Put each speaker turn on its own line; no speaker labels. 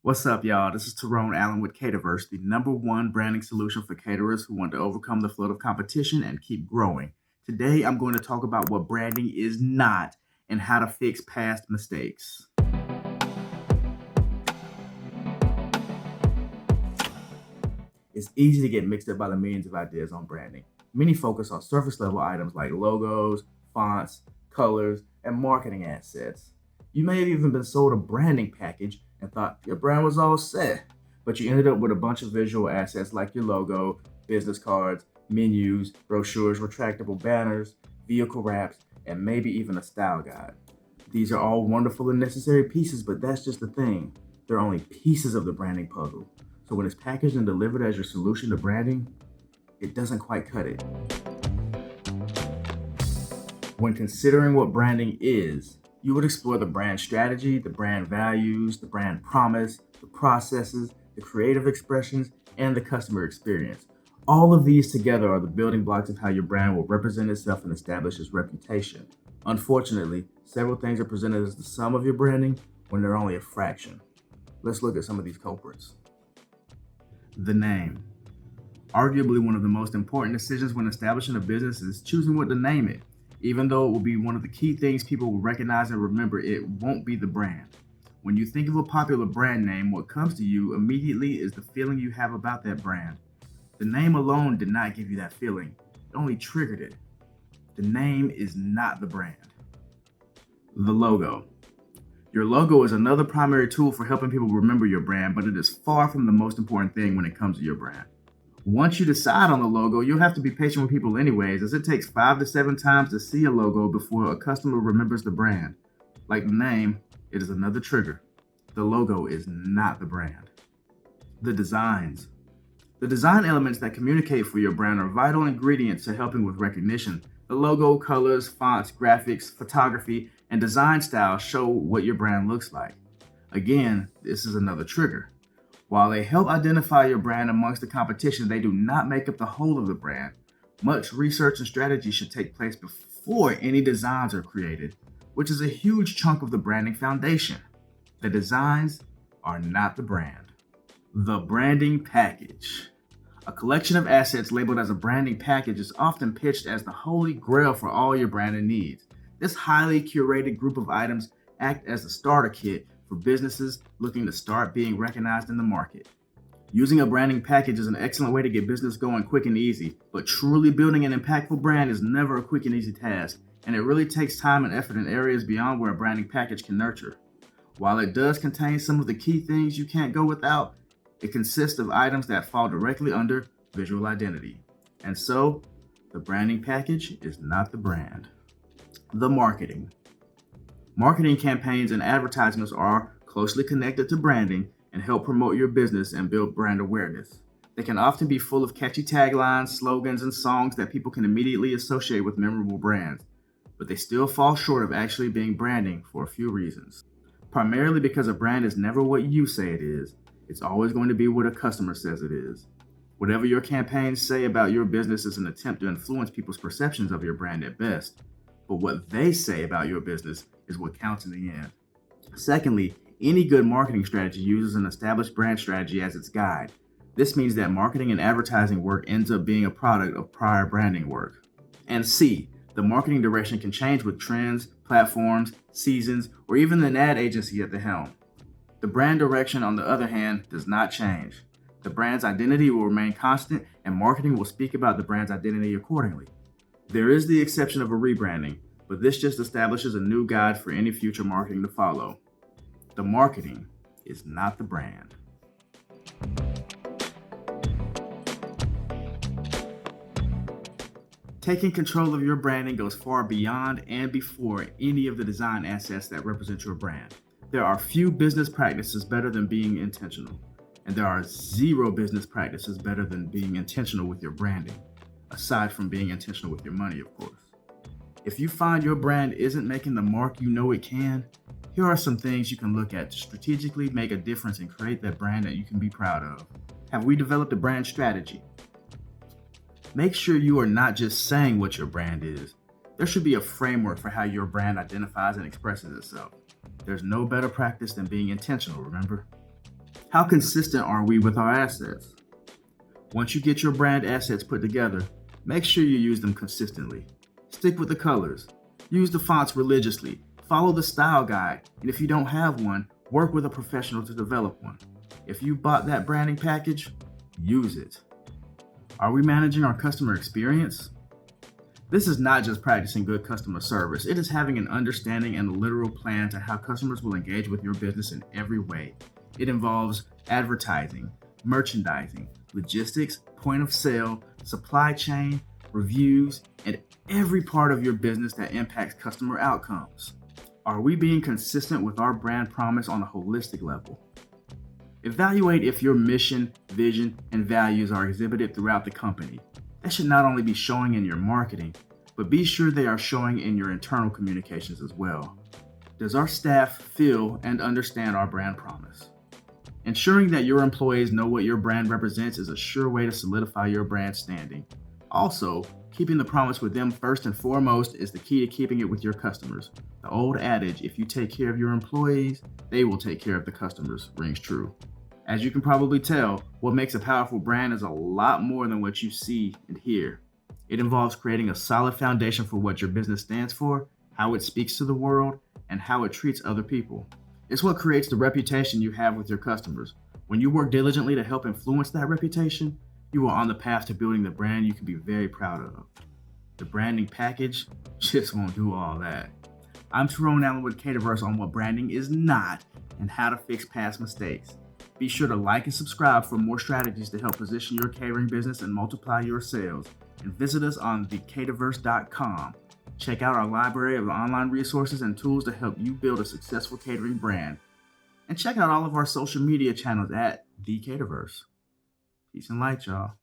What's up, y'all? This is Tyrone Allen with Caterverse, the number one branding solution for caterers who want to overcome the flood of competition and keep growing. Today, I'm going to talk about what branding is not and how to fix past mistakes. It's easy to get mixed up by the millions of ideas on branding. Many focus on surface level items like logos, fonts, colors, and marketing assets. You may have even been sold a branding package and thought your brand was all set, but you ended up with a bunch of visual assets like your logo, business cards, menus, brochures, retractable banners, vehicle wraps, and maybe even a style guide. These are all wonderful and necessary pieces, but that's just the thing. They're only pieces of the branding puzzle. So when it's packaged and delivered as your solution to branding, it doesn't quite cut it. When considering what branding is, you would explore the brand strategy, the brand values, the brand promise, the processes, the creative expressions, and the customer experience. All of these together are the building blocks of how your brand will represent itself and establish its reputation. Unfortunately, several things are presented as the sum of your branding when they're only a fraction. Let's look at some of these culprits. The name. Arguably one of the most important decisions when establishing a business is choosing what to name it. Even though it will be one of the key things people will recognize and remember, it won't be the brand. When you think of a popular brand name, what comes to you immediately is the feeling you have about that brand. The name alone did not give you that feeling, it only triggered it. The name is not the brand. The logo. Your logo is another primary tool for helping people remember your brand, but it is far from the most important thing when it comes to your brand. Once you decide on the logo, you'll have to be patient with people anyways, as it takes 5 to 7 times to see a logo before a customer remembers the brand. Like the name, it is another trigger. The logo is not the brand. The designs. The design elements that communicate for your brand are vital ingredients to helping with recognition. The logo, colors, fonts, graphics, photography, and design style show what your brand looks like. Again, this is another trigger. While they help identify your brand amongst the competition, they do not make up the whole of the brand. Much research and strategy should take place before any designs are created, which is a huge chunk of the branding foundation. The designs are not the brand. The branding package. A collection of assets labeled as a branding package is often pitched as the holy grail for all your branding needs. This highly curated group of items act as the starter kit for businesses looking to start being recognized in the market. Using a branding package is an excellent way to get business going quick and easy, but truly building an impactful brand is never a quick and easy task, and it really takes time and effort in areas beyond where a branding package can nurture. While it does contain some of the key things you can't go without, it consists of items that fall directly under visual identity. And so, the branding package is not the brand. The marketing. Marketing campaigns and advertisements are closely connected to branding and help promote your business and build brand awareness. They can often be full of catchy taglines, slogans, and songs that people can immediately associate with memorable brands, but they still fall short of actually being branding for a few reasons. Primarily because a brand is never what you say it is, it's always going to be what a customer says it is. Whatever your campaigns say about your business is an attempt to influence people's perceptions of your brand at best, but what they say about your business is what counts in the end. Secondly, any good marketing strategy uses an established brand strategy as its guide. This means that marketing and advertising work ends up being a product of prior branding work. And C, the marketing direction can change with trends, platforms, seasons, or even an ad agency at the helm. The brand direction, on the other hand, does not change. The brand's identity will remain constant, and marketing will speak about the brand's identity accordingly. There is the exception of a rebranding, but this just establishes a new guide for any future marketing to follow. The marketing is not the brand. Taking control of your branding goes far beyond and before any of the design assets that represent your brand. There are few business practices better than being intentional, and there are 0 business practices better than being intentional with your branding, aside from being intentional with your money, of course. If you find your brand isn't making the mark you know it can, here are some things you can look at to strategically make a difference and create that brand that you can be proud of. Have we developed a brand strategy? Make sure you are not just saying what your brand is. There should be a framework for how your brand identifies and expresses itself. There's no better practice than being intentional, remember? How consistent are we with our assets? Once you get your brand assets put together, make sure you use them consistently. Stick with the colors. Use the fonts religiously. Follow the style guide. And if you don't have one, work with a professional to develop one. If you bought that branding package, use it. Are we managing our customer experience? This is not just practicing good customer service. It is having an understanding and a literal plan to how customers will engage with your business in every way. It involves advertising, merchandising, logistics, point of sale, supply chain, reviews, and every part of your business that impacts customer outcomes. Are we being consistent with our brand promise on a holistic level? Evaluate if your mission, vision, and values are exhibited throughout the company. That should not only be showing in your marketing, but be sure they are showing in your internal communications as well. Does our staff feel and understand our brand promise? Ensuring that your employees know what your brand represents is a sure way to solidify your brand standing. Also, keeping the promise with them first and foremost is the key to keeping it with your customers. The old adage, if you take care of your employees, they will take care of the customers, rings true. As you can probably tell, what makes a powerful brand is a lot more than what you see and hear. It involves creating a solid foundation for what your business stands for, how it speaks to the world, and how it treats other people. It's what creates the reputation you have with your customers. When you work diligently to help influence that reputation, you are on the path to building the brand you can be very proud of. The branding package just won't do all that. I'm Tyrone Allen with Caterverse on what branding is not and how to fix past mistakes. Be sure to like and subscribe for more strategies to help position your catering business and multiply your sales. And visit us on thecaterverse.com. Check out our library of online resources and tools to help you build a successful catering brand. And check out all of our social media channels at The Caterverse. Peace and light, y'all.